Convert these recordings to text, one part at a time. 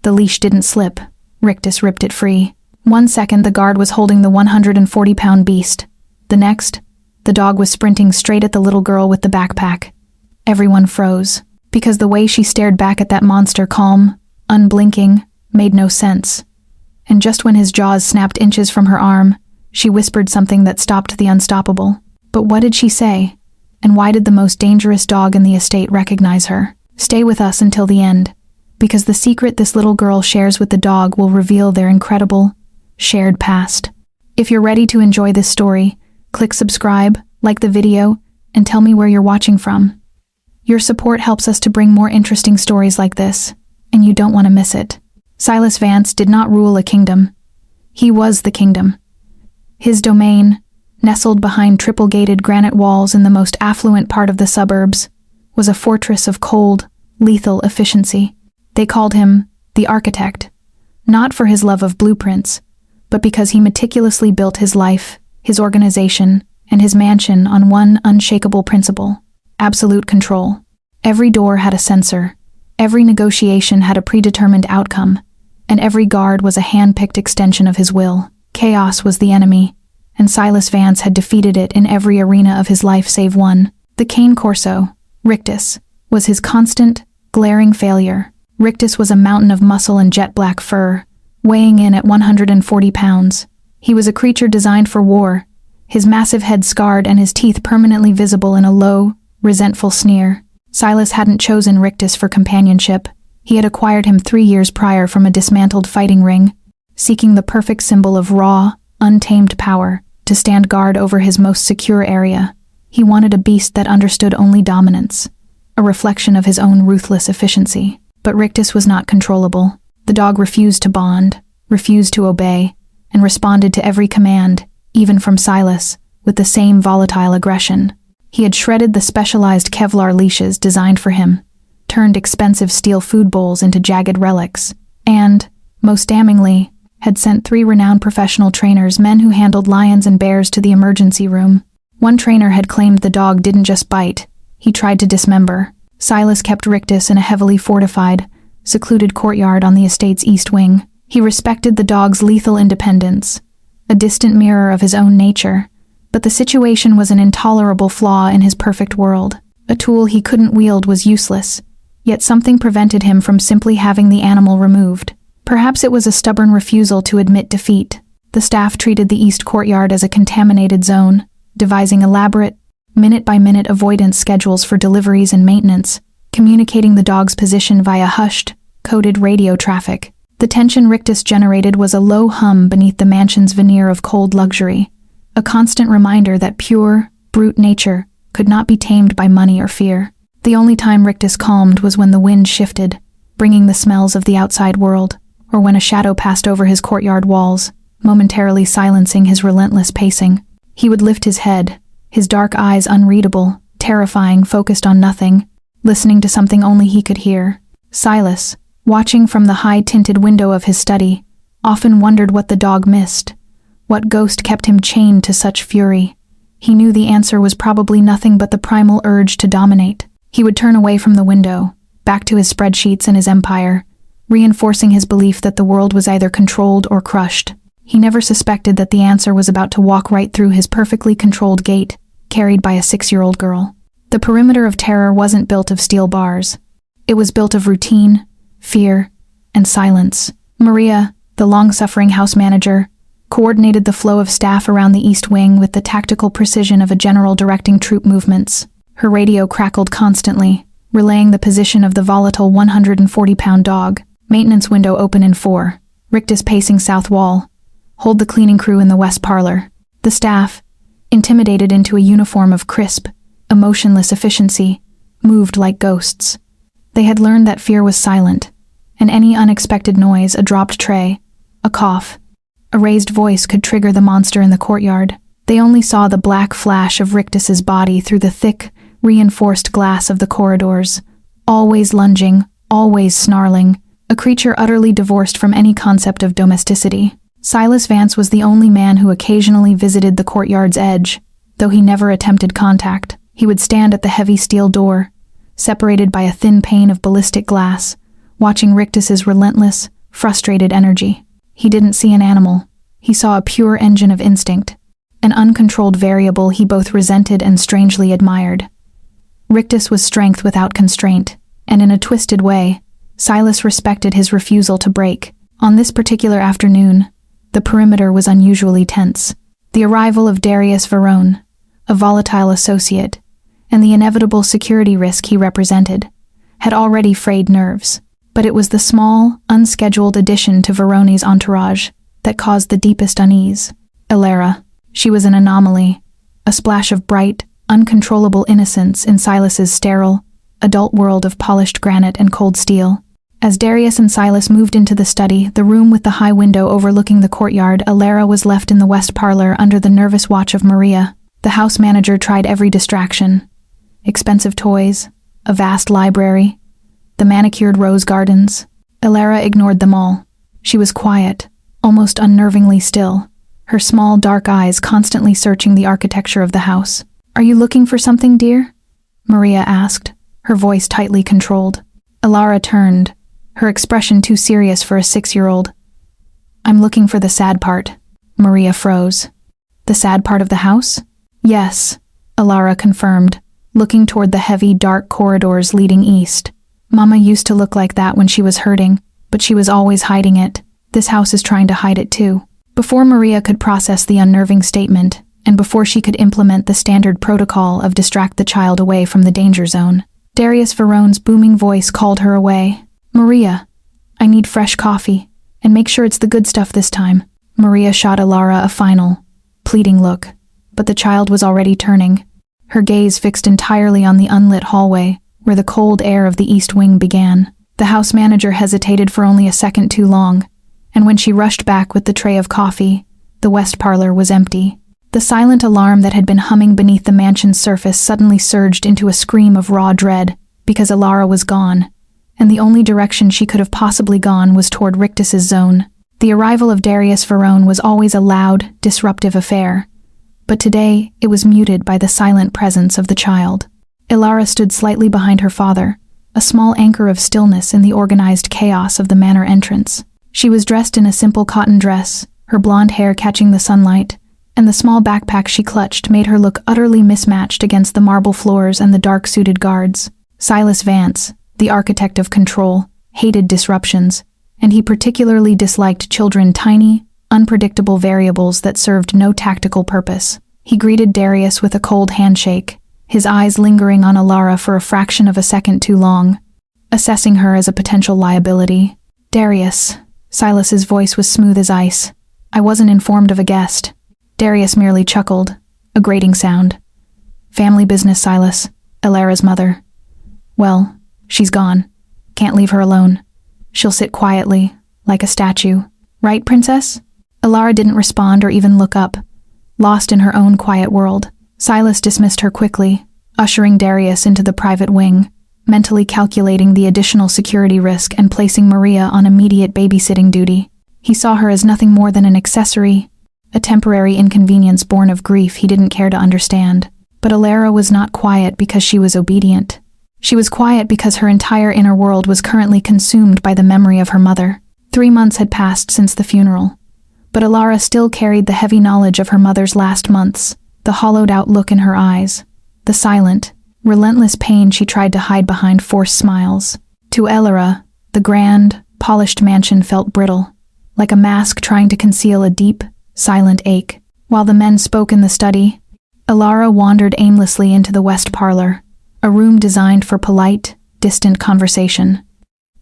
The leash didn't slip. Rictus ripped it free. 1 second, the guard was holding the 140-pound beast. The next, the dog was sprinting straight at the little girl with the backpack. Everyone froze, because the way she stared back at that monster, calm, unblinking, made no sense. And just when his jaws snapped inches from her arm, she whispered something that stopped the unstoppable. But what did she say? And why did the most dangerous dog in the estate recognize her? Stay with us until the end, because the secret this little girl shares with the dog will reveal their incredible, shared past. If you're ready to enjoy this story, click subscribe, like the video, and tell me where you're watching from. Your support helps us to bring more interesting stories like this, and you don't want to miss it. Silas Vance did not rule a kingdom. He was the kingdom. His domain, nestled behind triple-gated granite walls in the most affluent part of the suburbs, was a fortress of cold, lethal efficiency. They called him the Architect, not for his love of blueprints, but because he meticulously built his life, his organization, and his mansion on one unshakable principle: absolute control. Every door had a sensor, every negotiation had a predetermined outcome, and every guard was a hand-picked extension of his will. Chaos was the enemy, and Silas Vance had defeated it in every arena of his life save one. The cane corso, Rictus, was his constant, glaring failure. Rictus was a mountain of muscle and jet-black fur, weighing in at 140 pounds. He was a creature designed for war, his massive head scarred and his teeth permanently visible in a low, resentful sneer. Silas hadn't chosen Rictus for companionship. He had acquired him 3 years prior from a dismantled fighting ring, seeking the perfect symbol of raw, untamed power to stand guard over his most secure area. He wanted a beast that understood only dominance, a reflection of his own ruthless efficiency. But Rictus was not controllable. The dog refused to bond, refused to obey, and responded to every command, even from Silas, with the same volatile aggression. He had shredded the specialized Kevlar leashes designed for him, turned expensive steel food bowls into jagged relics, and, most damningly, had sent 3 renowned professional trainers, men who handled lions and bears, to the emergency room. One trainer had claimed the dog didn't just bite, he tried to dismember. Silas kept Rictus in a heavily fortified, secluded courtyard on the estate's east wing. He respected the dog's lethal independence, a distant mirror of his own nature, but the situation was an intolerable flaw in his perfect world. A tool he couldn't wield was useless, yet something prevented him from simply having the animal removed. Perhaps it was a stubborn refusal to admit defeat. The staff treated the east courtyard as a contaminated zone, devising elaborate, minute-by-minute avoidance schedules for deliveries and maintenance, communicating the dog's position via hushed, coded radio traffic. The tension Rictus generated was a low hum beneath the mansion's veneer of cold luxury, a constant reminder that pure, brute nature could not be tamed by money or fear. The only time Rictus calmed was when the wind shifted, bringing the smells of the outside world, or when a shadow passed over his courtyard walls, momentarily silencing his relentless pacing. He would lift his head, his dark eyes unreadable, terrifying, focused on nothing, listening to something only he could hear. Silas, watching from the high-tinted window of his study, often wondered what the dog missed, what ghost kept him chained to such fury. He knew the answer was probably nothing but the primal urge to dominate. He would turn away from the window, back to his spreadsheets and his empire, reinforcing his belief that the world was either controlled or crushed. He never suspected that the answer was about to walk right through his perfectly controlled gate, carried by a 6-year-old girl. The perimeter of terror wasn't built of steel bars. It was built of routine, fear, and silence. Maria, the long-suffering house manager, coordinated the flow of staff around the East Wing with the tactical precision of a general directing troop movements. Her radio crackled constantly, relaying the position of the volatile 140-pound dog. Maintenance window open in 4. Rictus pacing south wall. Hold the cleaning crew in the west parlor. The staff, intimidated into a uniform of crisp, emotionless efficiency, moved like ghosts. They had learned that fear was silent, and any unexpected noise, a dropped tray, a cough, a raised voice could trigger the monster in the courtyard. They only saw the black flash of Rictus's body through the thick, reinforced glass of the corridors, always lunging, always snarling, a creature utterly divorced from any concept of domesticity. Silas Vance was the only man who occasionally visited the courtyard's edge, though he never attempted contact. He would stand at the heavy steel door, separated by a thin pane of ballistic glass, watching Rictus's relentless, frustrated energy. He didn't see an animal. He saw a pure engine of instinct, an uncontrolled variable he both resented and strangely admired. Rictus was strength without constraint, and in a twisted way, Silas respected his refusal to break. On this particular afternoon, the perimeter was unusually tense. The arrival of Darius Verone, a volatile associate, and the inevitable security risk he represented, had already frayed nerves. But it was the small, unscheduled addition to Verone's entourage that caused the deepest unease. Elara. She was an anomaly, a splash of bright, uncontrollable innocence in Silas's sterile, adult world of polished granite and cold steel. As Darius and Silas moved into the study, the room with the high window overlooking the courtyard, Elara was left in the west parlor under the nervous watch of Maria. The house manager tried every distraction. Expensive toys, a vast library, the manicured rose gardens. Elara ignored them all. She was quiet, almost unnervingly still, her small dark eyes constantly searching the architecture of the house. "Are you looking for something, dear?" Maria asked, her voice tightly controlled. Elara turned, her expression too serious for a 6-year-old. "I'm looking for the sad part." Maria froze. "The sad part of the house?" "Yes," Elara confirmed, looking toward the heavy, dark corridors leading east. "Mama used to look like that when she was hurting, but she was always hiding it. This house is trying to hide it too." Before Maria could process the unnerving statement, and before she could implement the standard protocol of distract the child away from the danger zone, Darius Verone's booming voice called her away. "Maria, I need fresh coffee, and make sure it's the good stuff this time." Maria shot Elara a final, pleading look, but the child was already turning, her gaze fixed entirely on the unlit hallway, where the cold air of the east wing began. The house manager hesitated for only a second too long, and when she rushed back with the tray of coffee, the west parlor was empty. The silent alarm that had been humming beneath the mansion's surface suddenly surged into a scream of raw dread, because Elara was gone, and the only direction she could have possibly gone was toward Rictus's zone. The arrival of Darius Verone was always a loud, disruptive affair, but today it was muted by the silent presence of the child. Elara stood slightly behind her father, a small anchor of stillness in the organized chaos of the manor entrance. She was dressed in a simple cotton dress, her blonde hair catching the sunlight, and the small backpack she clutched made her look utterly mismatched against the marble floors and the dark-suited guards. Silas Vance, the architect of control, hated disruptions, and he particularly disliked tiny, unpredictable variables that served no tactical purpose. He greeted Darius with a cold handshake, his eyes lingering on Elara for a fraction of a second too long, assessing her as a potential liability. "Darius," Silas's voice was smooth as ice. "I wasn't informed of a guest." Darius merely chuckled, a grating sound. "Family business, Silas," Elara's mother. "Well, she's gone. Can't leave her alone. She'll sit quietly, like a statue. Right, princess?" Elara didn't respond or even look up, lost in her own quiet world. Silas dismissed her quickly, ushering Darius into the private wing, mentally calculating the additional security risk and placing Maria on immediate babysitting duty. He saw her as nothing more than an accessory, a temporary inconvenience born of grief he didn't care to understand. But Elara was not quiet because she was obedient. She was quiet because her entire inner world was currently consumed by the memory of her mother. 3 months had passed since the funeral, but Elara still carried the heavy knowledge of her mother's last months, the hollowed-out look in her eyes, the silent, relentless pain she tried to hide behind forced smiles. To Elara, the grand, polished mansion felt brittle, like a mask trying to conceal a deep, silent ache. While the men spoke in the study, Elara wandered aimlessly into the west parlor, a room designed for polite, distant conversation.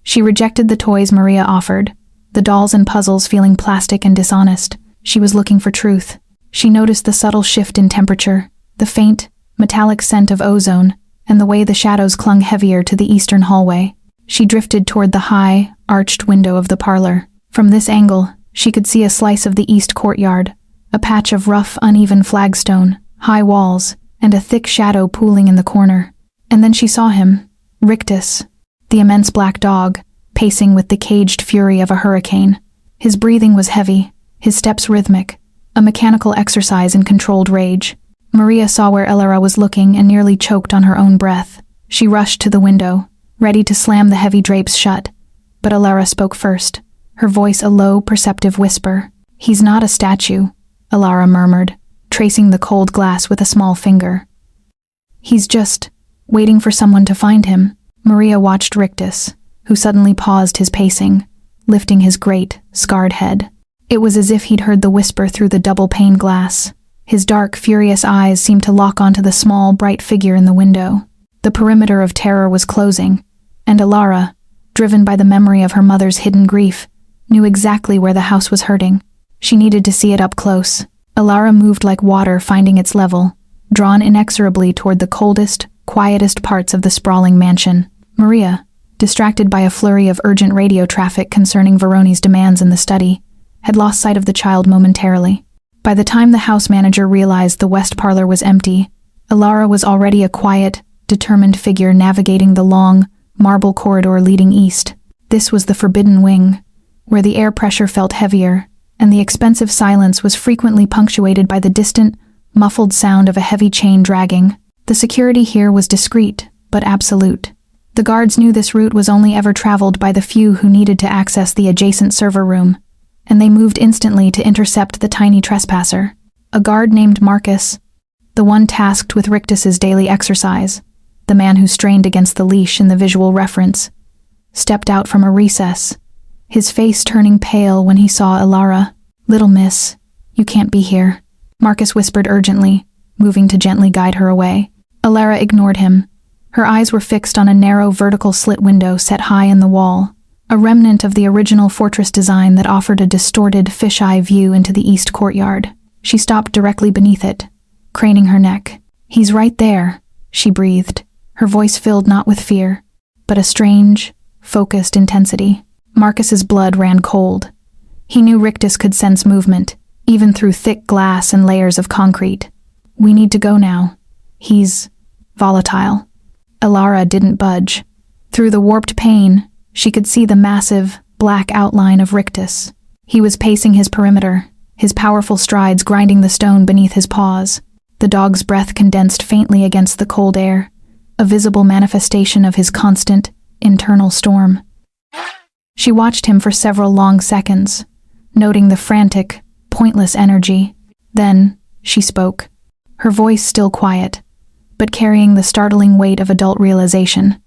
She rejected the toys Maria offered, the dolls and puzzles feeling plastic and dishonest. She was looking for truth. She noticed the subtle shift in temperature, the faint, metallic scent of ozone, and the way the shadows clung heavier to the eastern hallway. She drifted toward the high, arched window of the parlor. From this angle, she could see a slice of the east courtyard, a patch of rough, uneven flagstone, high walls, and a thick shadow pooling in the corner. And then she saw him, Rictus, the immense black dog, pacing with the caged fury of a hurricane. His breathing was heavy, his steps rhythmic, a mechanical exercise in controlled rage. Maria saw where Elara was looking and nearly choked on her own breath. She rushed to the window, ready to slam the heavy drapes shut, But Alara spoke first, her voice a low, perceptive whisper. "He's not a statue," Alara murmured, tracing the cold glass with a small finger. "He's just waiting for someone to find him." Maria watched Rictus, who suddenly paused his pacing, lifting his great, scarred head. It was as if he'd heard the whisper through the double-pane glass. His dark, furious eyes seemed to lock onto the small, bright figure in the window. The perimeter of terror was closing, and Alara, driven by the memory of her mother's hidden grief, knew exactly where the house was hurting. She needed to see it up close. Alara moved like water finding its level, drawn inexorably toward the coldest, quietest parts of the sprawling mansion. Maria, distracted by a flurry of urgent radio traffic concerning Veroni's demands in the study, had lost sight of the child momentarily. By the time the house manager realized the west parlor was empty, Alara was already a quiet, determined figure navigating the long, marble corridor leading east. This was the forbidden wing, where the air pressure felt heavier, and the expensive silence was frequently punctuated by the distant, muffled sound of a heavy chain dragging. The security here was discreet, but absolute. The guards knew this route was only ever traveled by the few who needed to access the adjacent server room, and they moved instantly to intercept the tiny trespasser. A guard named Marcus, the one tasked with Rictus's daily exercise, the man who strained against the leash in the visual reference, stepped out from a recess, his face turning pale when he saw Alara. "Little miss, you can't be here," Marcus whispered urgently, moving to gently guide her away. Alara ignored him. Her eyes were fixed on a narrow vertical slit window set high in the wall, a remnant of the original fortress design that offered a distorted fisheye view into the east courtyard. She stopped directly beneath it, craning her neck. "He's right there," she breathed, her voice filled not with fear, but a strange, focused intensity. Marcus's blood ran cold. He knew Rictus could sense movement, even through thick glass and layers of concrete. "We need to go now. He's volatile." Alara didn't budge. Through the warped pane, she could see the massive, black outline of Rictus. He was pacing his perimeter, his powerful strides grinding the stone beneath his paws. The dog's breath condensed faintly against the cold air, a visible manifestation of his constant, internal storm. She watched him for several long seconds, noting the frantic, pointless energy. Then, she spoke, her voice still quiet, but carrying the startling weight of adult realization.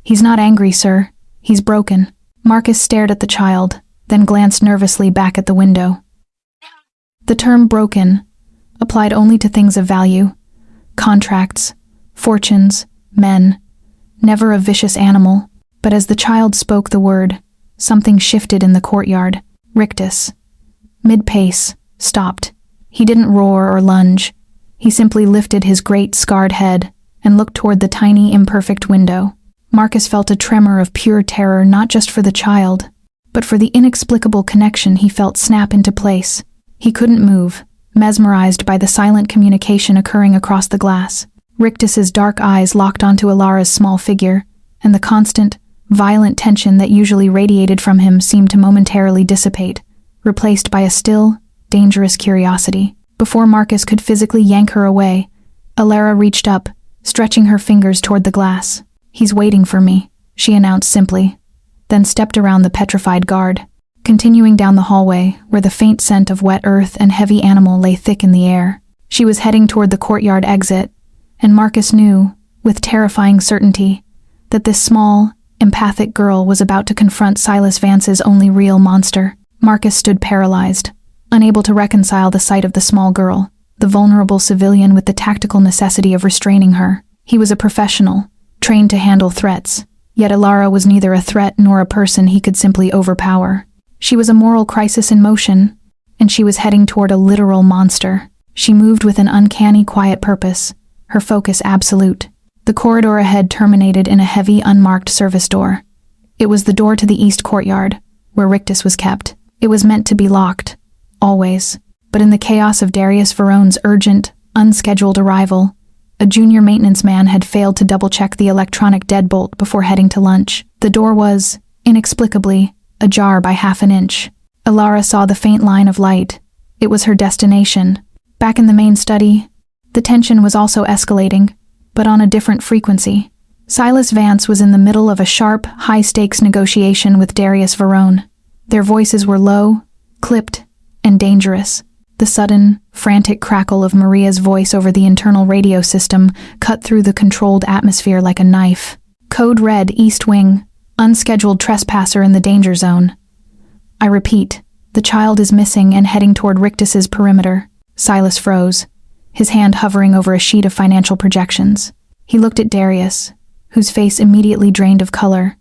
"He's not angry, sir. He's broken." Marcus stared at the child, then glanced nervously back at the window. The term broken applied only to things of value, contracts, fortunes, men, never a vicious animal. But as the child spoke the word, something shifted in the courtyard. Rictus, mid-pace, stopped. He didn't roar or lunge. He simply lifted his great scarred head and looked toward the tiny, imperfect window. Marcus felt a tremor of pure terror not just for the child, but for the inexplicable connection he felt snap into place. He couldn't move, mesmerized by the silent communication occurring across the glass. Rictus's dark eyes locked onto Alara's small figure, and the constant, violent tension that usually radiated from him seemed to momentarily dissipate, replaced by a still, dangerous curiosity. Before Marcus could physically yank her away, Alara reached up, stretching her fingers toward the glass. "He's waiting for me," she announced simply, then stepped around the petrified guard, continuing down the hallway where the faint scent of wet earth and heavy animal lay thick in the air. She was heading toward the courtyard exit, and Marcus knew, with terrifying certainty, that this small, empathic girl was about to confront Silas Vance's only real monster. Marcus stood paralyzed, unable to reconcile the sight of the small girl, the vulnerable civilian with the tactical necessity of restraining her. He was a professional, trained to handle threats, yet Alara was neither a threat nor a person he could simply overpower. She was a moral crisis in motion, and she was heading toward a literal monster. She moved with an uncanny quiet purpose, her focus absolute. The corridor ahead terminated in a heavy, unmarked service door. It was the door to the east courtyard, where Rictus was kept. It was meant to be locked, always, but in the chaos of Darius Verone's urgent, unscheduled arrival, a junior maintenance man had failed to double-check the electronic deadbolt before heading to lunch. The door was, inexplicably, ajar by half an inch. Alara saw the faint line of light. It was her destination. Back in the main study, the tension was also escalating, but on a different frequency. Silas Vance was in the middle of a sharp, high-stakes negotiation with Darius Verone. Their voices were low, clipped, and dangerous. The sudden, frantic crackle of Maria's voice over the internal radio system cut through the controlled atmosphere like a knife. Code red, East Wing. Unscheduled trespasser in the danger zone. I repeat, the child is missing and heading toward Rictus's perimeter. Silas froze, his hand hovering over a sheet of financial projections. He looked at Darius, whose face immediately drained of color,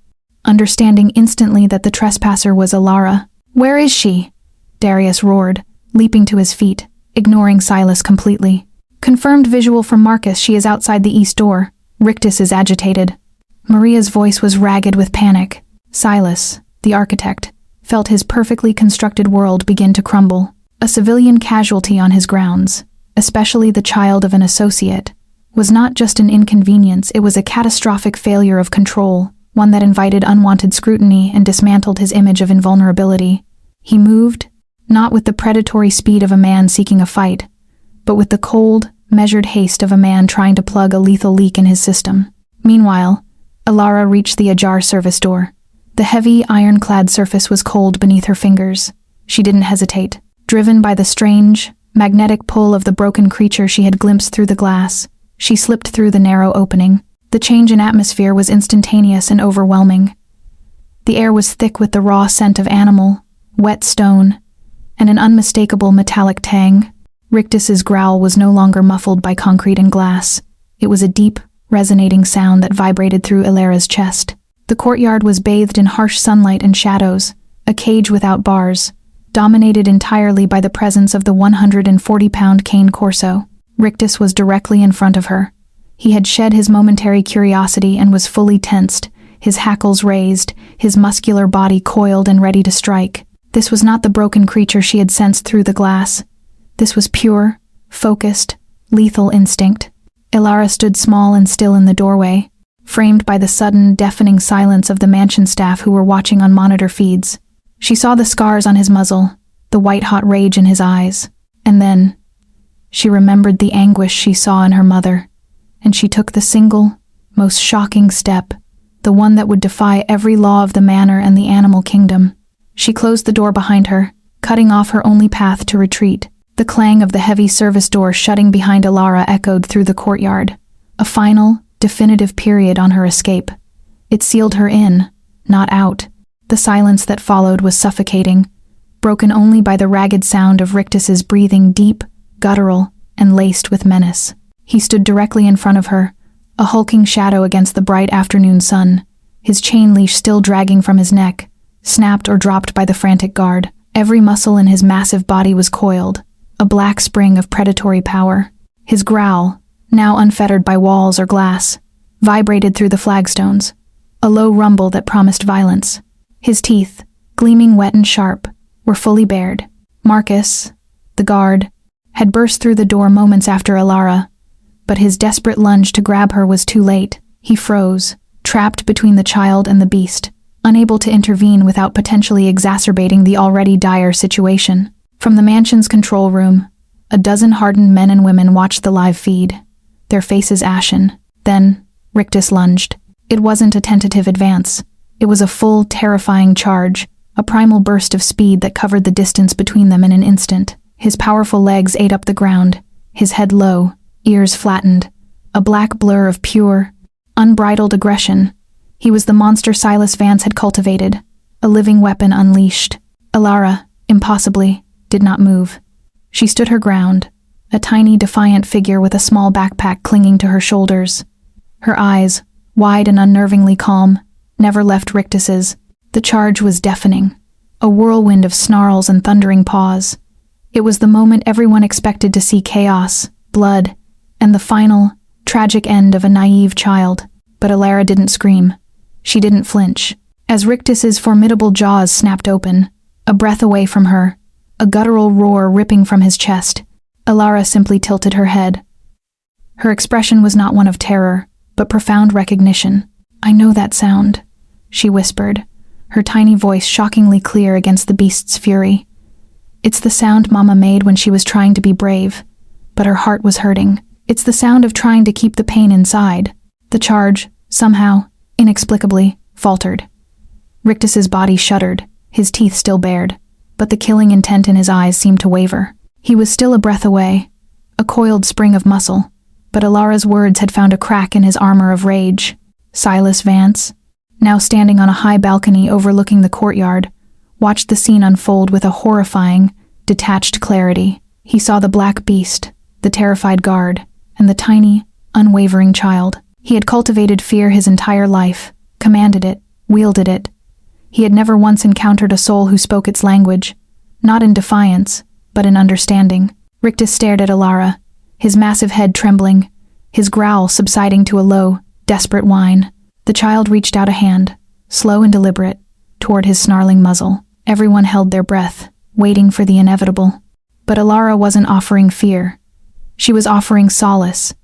understanding instantly that the trespasser was Alara. "Where is she?" Darius roared, leaping to his feet, ignoring Silas completely. "Confirmed visual from Marcus, she is outside the east door. Rictus is agitated." Maria's voice was ragged with panic. Silas, the architect, felt his perfectly constructed world begin to crumble. A civilian casualty on his grounds, especially the child of an associate, was not just an inconvenience, it was a catastrophic failure of control, one that invited unwanted scrutiny and dismantled his image of invulnerability. He moved, not with the predatory speed of a man seeking a fight, but with the cold, measured haste of a man trying to plug a lethal leak in his system. Meanwhile, Alara reached the ajar service door. The heavy, ironclad surface was cold beneath her fingers. She didn't hesitate. Driven by the strange, magnetic pull of the broken creature she had glimpsed through the glass, she slipped through the narrow opening. The change in atmosphere was instantaneous and overwhelming. The air was thick with the raw scent of animal, wet stone, and an unmistakable metallic tang. Rictus's growl was no longer muffled by concrete and glass. It was a deep, resonating sound that vibrated through Alara's chest. The courtyard was bathed in harsh sunlight and shadows, a cage without bars, dominated entirely by the presence of the 140-pound cane Corso. Rictus was directly in front of her. He had shed his momentary curiosity and was fully tensed, his hackles raised, his muscular body coiled and ready to strike. This was not the broken creature she had sensed through the glass. This was pure, focused, lethal instinct. Alara stood small and still in the doorway, framed by the sudden, deafening silence of the mansion staff who were watching on monitor feeds. She saw the scars on his muzzle, the white-hot rage in his eyes, and then she remembered the anguish she saw in her mother, and she took the single, most shocking step, the one that would defy every law of the manor and the animal kingdom. She closed the door behind her, cutting off her only path to retreat. The clang of the heavy service door shutting behind Alara echoed through the courtyard, a final, definitive period on her escape. It sealed her in, not out. The silence that followed was suffocating, broken only by the ragged sound of Rictus's breathing, deep, guttural, and laced with menace. He stood directly in front of her, a hulking shadow against the bright afternoon sun, his chain leash still dragging from his neck, snapped or dropped by the frantic guard. Every muscle in his massive body was coiled, a black spring of predatory power. His growl, now unfettered by walls or glass, vibrated through the flagstones, a low rumble that promised violence. His teeth, gleaming wet and sharp, were fully bared. Marcus, the guard, had burst through the door moments after Alara, but his desperate lunge to grab her was too late. He froze, trapped between the child and the beast, unable to intervene without potentially exacerbating the already dire situation. From the mansion's control room, a dozen hardened men and women watched the live feed, their faces ashen. Then, Rictus lunged. It wasn't a tentative advance. It was a full, terrifying charge, a primal burst of speed that covered the distance between them in an instant. His powerful legs ate up the ground, his head low, ears flattened, a black blur of pure, unbridled aggression. He was the monster Silas Vance had cultivated, a living weapon unleashed. Alara, impossibly, did not move. She stood her ground, a tiny, defiant figure with a small backpack clinging to her shoulders. Her eyes, wide and unnervingly calm, never left Rictus's. The charge was deafening, a whirlwind of snarls and thundering paws. It was the moment everyone expected to see: chaos, blood, and the final, tragic end of a naive child. But Alara didn't scream. She didn't flinch. As Rictus's formidable jaws snapped open, a breath away from her, a guttural roar ripping from his chest, Alara simply tilted her head. Her expression was not one of terror, but profound recognition. "I know that sound," she whispered, her tiny voice shockingly clear against the beast's fury. "It's the sound Mama made when she was trying to be brave, but her heart was hurting. It's the sound of trying to keep the pain inside." The charge, somehow, inexplicably, faltered. Rictus's body shuddered, his teeth still bared, but the killing intent in his eyes seemed to waver. He was still a breath away, a coiled spring of muscle, but Alara's words had found a crack in his armor of rage. Silas Vance, now standing on a high balcony overlooking the courtyard, watched the scene unfold with a horrifying, detached clarity. He saw the black beast, the terrified guard, and the tiny, unwavering child. He had cultivated fear his entire life, commanded it, wielded it. He had never once encountered a soul who spoke its language, not in defiance, but in understanding. Rictus stared at Alara, his massive head trembling, his growl subsiding to a low, desperate whine. The child reached out a hand, slow and deliberate, toward his snarling muzzle. Everyone held their breath, waiting for the inevitable. But Alara wasn't offering fear. She was offering solace.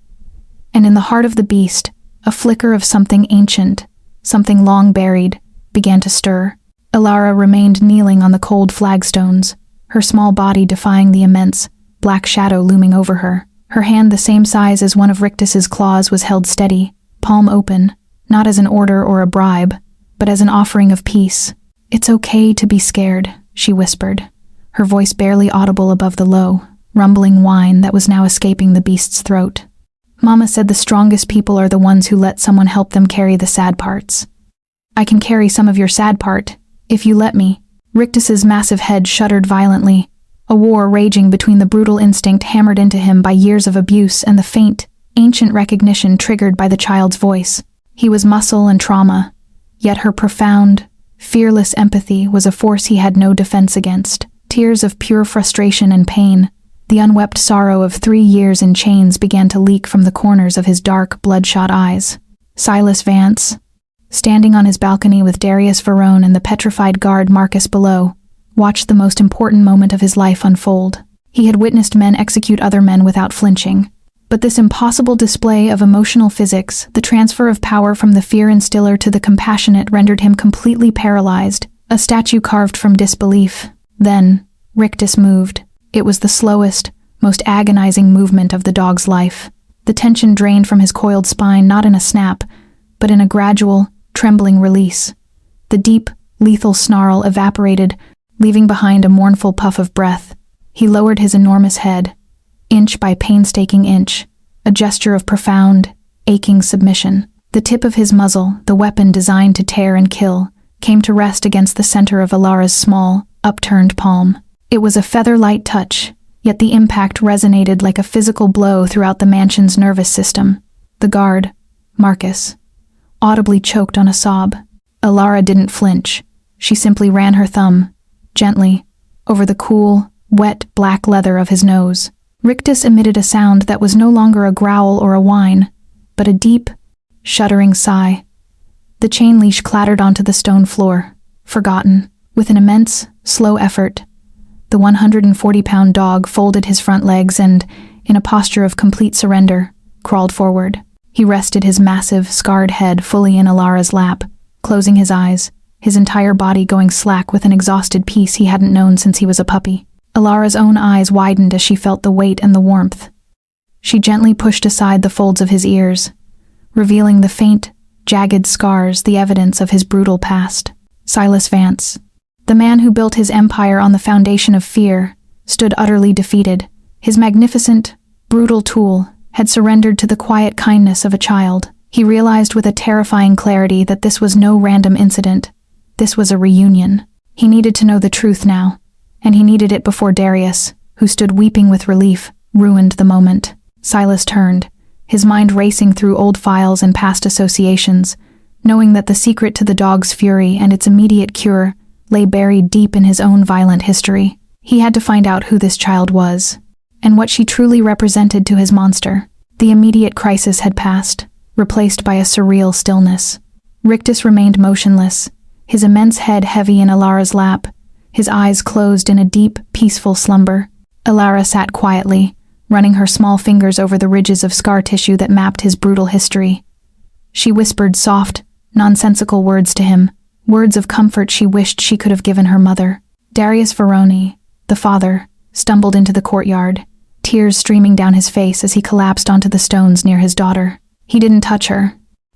And in the heart of the beast, a flicker of something ancient, something long buried, began to stir. Alara remained kneeling on the cold flagstones, her small body defying the immense, black shadow looming over her. Her hand, the same size as one of Rictus's claws, was held steady, palm open, not as an order or a bribe, but as an offering of peace. "It's okay to be scared," she whispered, her voice barely audible above the low, rumbling whine that was now escaping the beast's throat. "Mama said the strongest people are the ones who let someone help them carry the sad parts. I can carry some of your sad part, if you let me." Rictus's massive head shuddered violently, a war raging between the brutal instinct hammered into him by years of abuse and the faint, ancient recognition triggered by the child's voice. He was muscle and trauma, yet her profound, fearless empathy was a force he had no defense against. Tears of pure frustration and pain, the unwept sorrow of 3 years in chains, began to leak from the corners of his dark, bloodshot eyes. Silas Vance, standing on his balcony with Darius Verone and the petrified guard Marcus below, watched the most important moment of his life unfold. He had witnessed men execute other men without flinching. But this impossible display of emotional physics, the transfer of power from the fear instiller to the compassionate, rendered him completely paralyzed, a statue carved from disbelief. Then, Rictus moved. It was the slowest, most agonizing movement of the dog's life. The tension drained from his coiled spine not in a snap, but in a gradual, trembling release. The deep, lethal snarl evaporated, leaving behind a mournful puff of breath. He lowered his enormous head, inch by painstaking inch, a gesture of profound, aching submission. The tip of his muzzle, the weapon designed to tear and kill, came to rest against the center of Alara's small, upturned palm. It was a feather-light touch, yet the impact resonated like a physical blow throughout the mansion's nervous system. The guard, Marcus, audibly choked on a sob. Alara didn't flinch. She simply ran her thumb, gently, over the cool, wet black leather of his nose. Rictus emitted a sound that was no longer a growl or a whine, but a deep, shuddering sigh. The chain leash clattered onto the stone floor, forgotten. With an immense, slow effort, the 140-pound dog folded his front legs and, in a posture of complete surrender, crawled forward. He rested his massive, scarred head fully in Alara's lap, closing his eyes, his entire body going slack with an exhausted peace he hadn't known since he was a puppy. Alara's own eyes widened as she felt the weight and the warmth. She gently pushed aside the folds of his ears, revealing the faint, jagged scars, the evidence of his brutal past. Silas Vance, the man who built his empire on the foundation of fear, stood utterly defeated. His magnificent, brutal tool had surrendered to the quiet kindness of a child. He realized with a terrifying clarity that this was no random incident. This was a reunion. He needed to know the truth now, and he needed it before Darius, who stood weeping with relief, ruined the moment. Silas turned, his mind racing through old files and past associations, knowing that the secret to the dog's fury and its immediate cure lay buried deep in his own violent history. He had to find out who this child was, and what she truly represented to his monster. The immediate crisis had passed, replaced by a surreal stillness. Rictus remained motionless, his immense head heavy in Alara's lap, his eyes closed in a deep, peaceful slumber. Alara sat quietly, running her small fingers over the ridges of scar tissue that mapped his brutal history. She whispered soft, nonsensical words to him, words of comfort she wished she could have given her mother. Darius Verone, the father, stumbled into the courtyard, tears streaming down his face as he collapsed onto the stones near his daughter. He didn't touch her.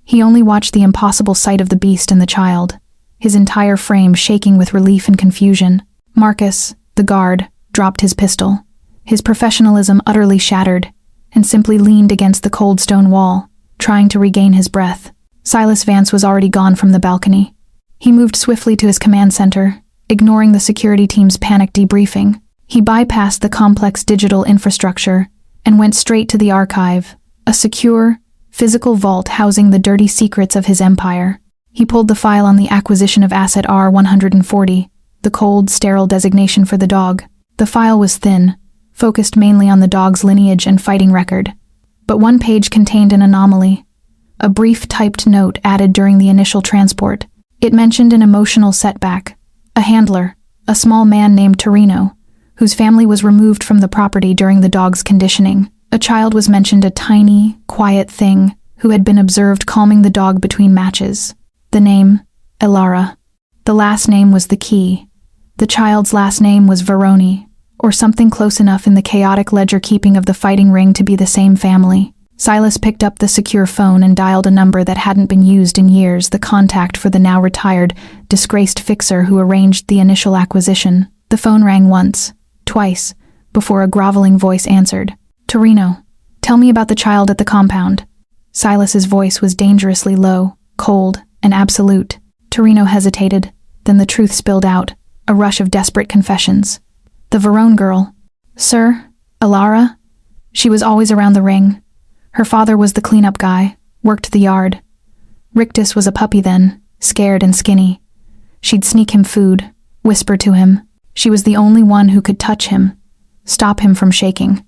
He only watched the impossible sight of the beast and the child, his entire frame shaking with relief and confusion. Marcus, the guard, dropped his pistol, his professionalism utterly shattered, and simply leaned against the cold stone wall, trying to regain his breath. Silas Vance was already gone from the balcony. He moved swiftly to his command center, ignoring the security team's panicked debriefing. He bypassed the complex digital infrastructure and went straight to the archive, a secure, physical vault housing the dirty secrets of his empire. He pulled the file on the acquisition of asset R140, the cold, sterile designation for the dog. The file was thin, focused mainly on the dog's lineage and fighting record. But one page contained an anomaly, a brief typed note added during the initial transport. It mentioned an emotional setback, a handler, a small man named Torino, whose family was removed from the property during the dog's conditioning. A child was mentioned, a tiny, quiet thing, who had been observed calming the dog between matches. The name, Elara. The last name was the key. The child's last name was Veroni, or something close enough in the chaotic ledger-keeping of the fighting ring to be the same family. Silas picked up the secure phone and dialed a number that hadn't been used in years, the contact for the now retired, disgraced fixer who arranged the initial acquisition. The phone rang once, twice, before a groveling voice answered. "Torino, tell me about the child at the compound." Silas's voice was dangerously low, cold, and absolute. Torino hesitated, then the truth spilled out, a rush of desperate confessions. "The Verone girl. Sir, Elara? She was always around the ring. Her father was the cleanup guy, worked the yard. Rictus was a puppy then, scared and skinny. She'd sneak him food, whisper to him. She was the only one who could touch him, stop him from shaking.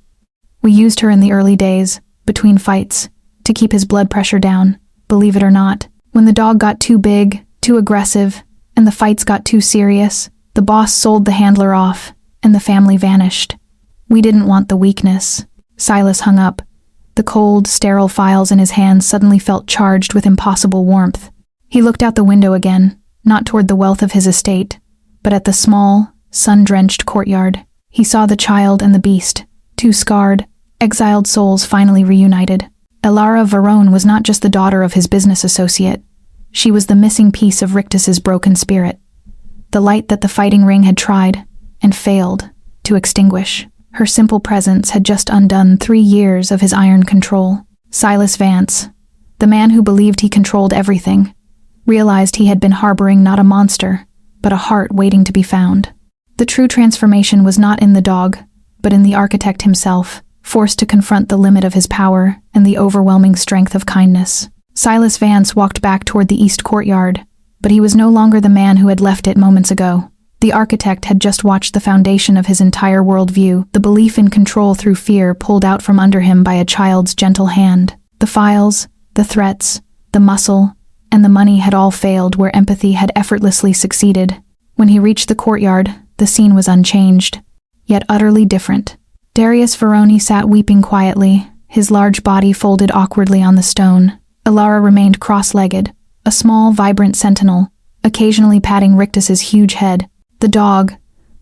We used her in the early days, between fights, to keep his blood pressure down, believe it or not. When the dog got too big, too aggressive, and the fights got too serious, the boss sold the handler off, and the family vanished. We didn't want the weakness." Silas hung up. The cold, sterile files in his hands suddenly felt charged with impossible warmth. He looked out the window again, not toward the wealth of his estate, but at the small, sun-drenched courtyard. He saw the child and the beast, two scarred, exiled souls finally reunited. Elara Verone was not just the daughter of his business associate. She was the missing piece of Rictus's broken spirit. The light that the fighting ring had tried, and failed, to extinguish. Her simple presence had just undone 3 years of his iron control. Silas Vance, the man who believed he controlled everything, realized he had been harboring not a monster, but a heart waiting to be found. The true transformation was not in the dog, but in the architect himself, forced to confront the limit of his power and the overwhelming strength of kindness. Silas Vance walked back toward the east courtyard, but he was no longer the man who had left it moments ago. The architect had just watched the foundation of his entire worldview, the belief in control through fear pulled out from under him by a child's gentle hand. The files, the threats, the muscle, and the money had all failed where empathy had effortlessly succeeded. When he reached the courtyard, the scene was unchanged, yet utterly different. Darius Veroni sat weeping quietly, his large body folded awkwardly on the stone. Elara remained cross-legged, a small, vibrant sentinel, occasionally patting Rictus's huge head. The dog,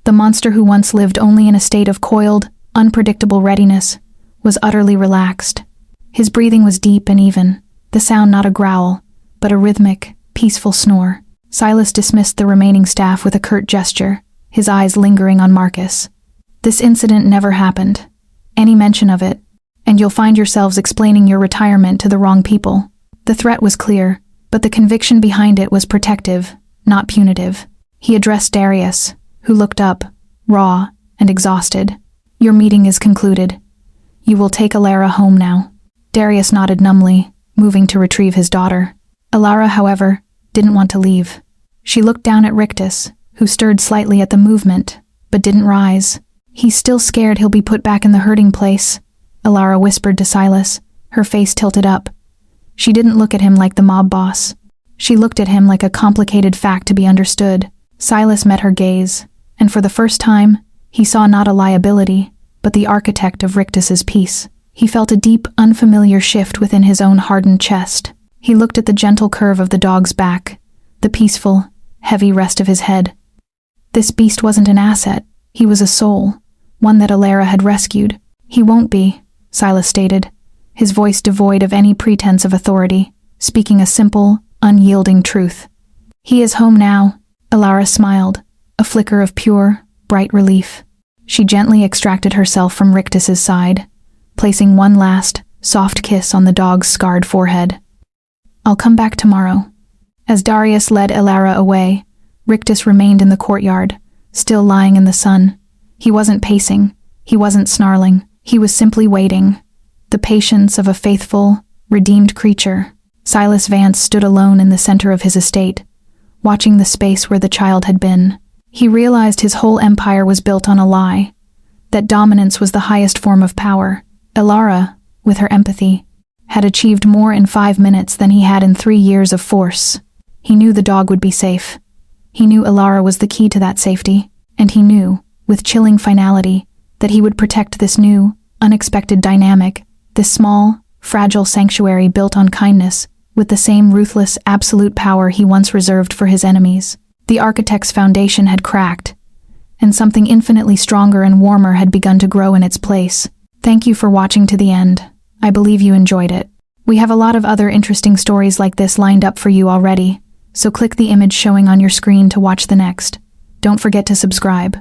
the monster who once lived only in a state of coiled, unpredictable readiness, was utterly relaxed. His breathing was deep and even, the sound not a growl, but a rhythmic, peaceful snore. Silas dismissed the remaining staff with a curt gesture, his eyes lingering on Marcus. "This incident never happened. Any mention of it, and you'll find yourselves explaining your retirement to the wrong people." The threat was clear, but the conviction behind it was protective, not punitive. He addressed Darius, who looked up, raw and exhausted. "Your meeting is concluded. You will take Elara home now." Darius nodded numbly, moving to retrieve his daughter. Elara, however, didn't want to leave. She looked down at Rictus, who stirred slightly at the movement, but didn't rise. "He's still scared he'll be put back in the herding place," Elara whispered to Silas, her face tilted up. She didn't look at him like the mob boss. She looked at him like a complicated fact to be understood. Silas met her gaze, and for the first time, he saw not a liability, but the architect of Rictus's peace. He felt a deep, unfamiliar shift within his own hardened chest. He looked at the gentle curve of the dog's back, the peaceful, heavy rest of his head. This beast wasn't an asset, he was a soul, one that Elara had rescued. "He won't be," Silas stated, his voice devoid of any pretense of authority. speaking a simple, unyielding truth. "He is home now," Elara smiled, a flicker of pure, bright relief. She gently extracted herself from Rictus's side, placing one last, soft kiss on the dog's scarred forehead. "I'll come back tomorrow." As Darius led Elara away, Rictus remained in the courtyard, still lying in the sun. He wasn't pacing, he wasn't snarling, he was simply waiting. The patience of a faithful, redeemed creature. Silas Vance stood alone in the center of his estate, watching the space where the child had been. He realized his whole empire was built on a lie, that dominance was the highest form of power. Elara, with her empathy, had achieved more in 5 minutes than he had in 3 years of force. He knew the dog would be safe. He knew Elara was the key to that safety, and he knew, with chilling finality, that he would protect this new, unexpected dynamic, this small, fragile sanctuary built on kindness, with the same ruthless, absolute power he once reserved for his enemies. The architect's foundation had cracked, and something infinitely stronger and warmer had begun to grow in its place. Thank you for watching to the end. I believe you enjoyed it. We have a lot of other interesting stories like this lined up for you already, so click the image showing on your screen to watch the next. Don't forget to subscribe.